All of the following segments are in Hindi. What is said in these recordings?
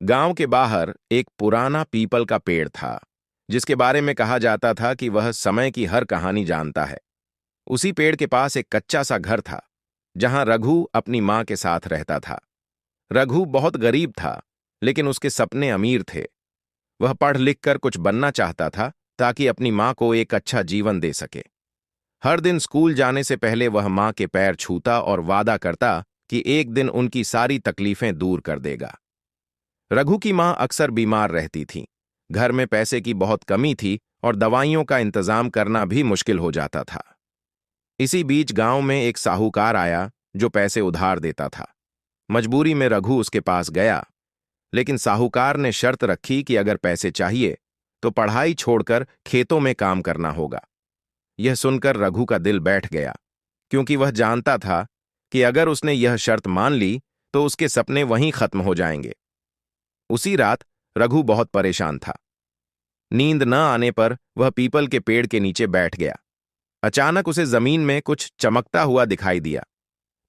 गांव के बाहर एक पुराना पीपल का पेड़ था, जिसके बारे में कहा जाता था कि वह समय की हर कहानी जानता है। उसी पेड़ के पास एक कच्चा सा घर था, जहां रघु अपनी मां के साथ रहता था। रघु बहुत गरीब था, लेकिन उसके सपने अमीर थे। वह पढ़ लिख कर कुछ बनना चाहता था, ताकि अपनी मां को एक अच्छा जीवन दे सके। हर दिन स्कूल जाने से पहले वह मां के पैर छूता और वादा करता कि एक दिन उनकी सारी तकलीफें दूर कर देगा। रघु की मां अक्सर बीमार रहती थी। घर में पैसे की बहुत कमी थी और दवाइयों का इंतजाम करना भी मुश्किल हो जाता था। इसी बीच गांव में एक साहूकार आया, जो पैसे उधार देता था। मजबूरी में रघु उसके पास गया, लेकिन साहूकार ने शर्त रखी कि अगर पैसे चाहिए तो पढ़ाई छोड़कर खेतों में काम करना होगा। यह सुनकर रघु का दिल बैठ गया, क्योंकि वह जानता था कि अगर उसने यह शर्त मान ली तो उसके सपने वहीं खत्म हो जाएंगे। उसी रात रघु बहुत परेशान था। नींद न आने पर वह पीपल के पेड़ के नीचे बैठ गया। अचानक उसे जमीन में कुछ चमकता हुआ दिखाई दिया।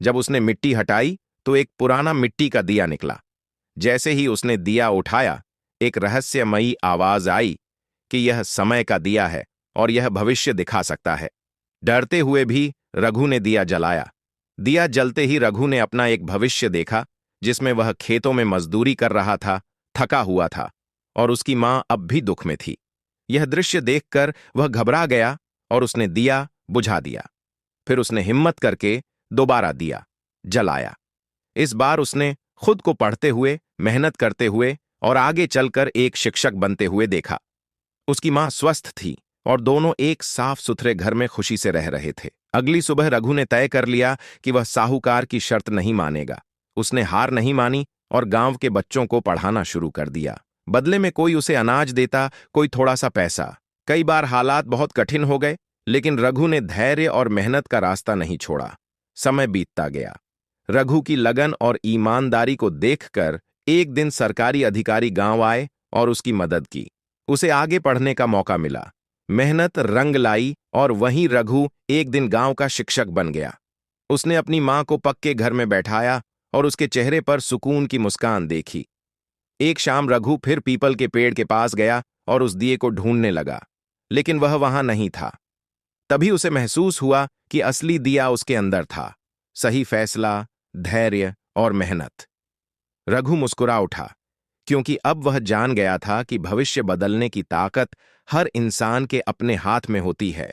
जब उसने मिट्टी हटाई तो एक पुराना मिट्टी का दिया निकला। जैसे ही उसने दिया उठाया, एक रहस्यमयी आवाज आई कि यह समय का दिया है और यह भविष्य दिखा सकता है। डरते हुए भी रघु ने दिया जलाया। दिया जलते ही रघु ने अपना एक भविष्य देखा, जिसमें वह खेतों में मजदूरी कर रहा था, थका हुआ था, और उसकी मां अब भी दुख में थी। यह दृश्य देखकर वह घबरा गया और उसने दिया बुझा दिया। फिर उसने हिम्मत करके दोबारा दिया जलाया। इस बार उसने खुद को पढ़ते हुए, मेहनत करते हुए और आगे चलकर एक शिक्षक बनते हुए देखा। उसकी मां स्वस्थ थी और दोनों एक साफ सुथरे घर में खुशी से रह रहे थे। अगली सुबह रघु ने तय कर लिया कि वह साहूकार की शर्त नहीं मानेगा। उसने हार नहीं मानी और गांव के बच्चों को पढ़ाना शुरू कर दिया। बदले में कोई उसे अनाज देता, कोई थोड़ा सा पैसा। कई बार हालात बहुत कठिन हो गए, लेकिन रघु ने धैर्य और मेहनत का रास्ता नहीं छोड़ा। समय बीतता गया। रघु की लगन और ईमानदारी को देखकर एक दिन सरकारी अधिकारी गांव आए और उसकी मदद की। उसे आगे पढ़ने का मौका मिला। मेहनत रंग लाई और वहीं रघु एक दिन गांव का शिक्षक बन गया। उसने अपनी मां को पक्के घर में बैठाया और उसके चेहरे पर सुकून की मुस्कान देखी। एक शाम रघु फिर पीपल के पेड़ के पास गया और उस दिए को ढूंढने लगा, लेकिन वह वहां नहीं था। तभी उसे महसूस हुआ कि असली दिया उसके अंदर था। सही फैसला, धैर्य और मेहनत। रघु मुस्कुरा उठा, क्योंकि अब वह जान गया था कि भविष्य बदलने की ताकत हर इंसान के अपने हाथ में होती है।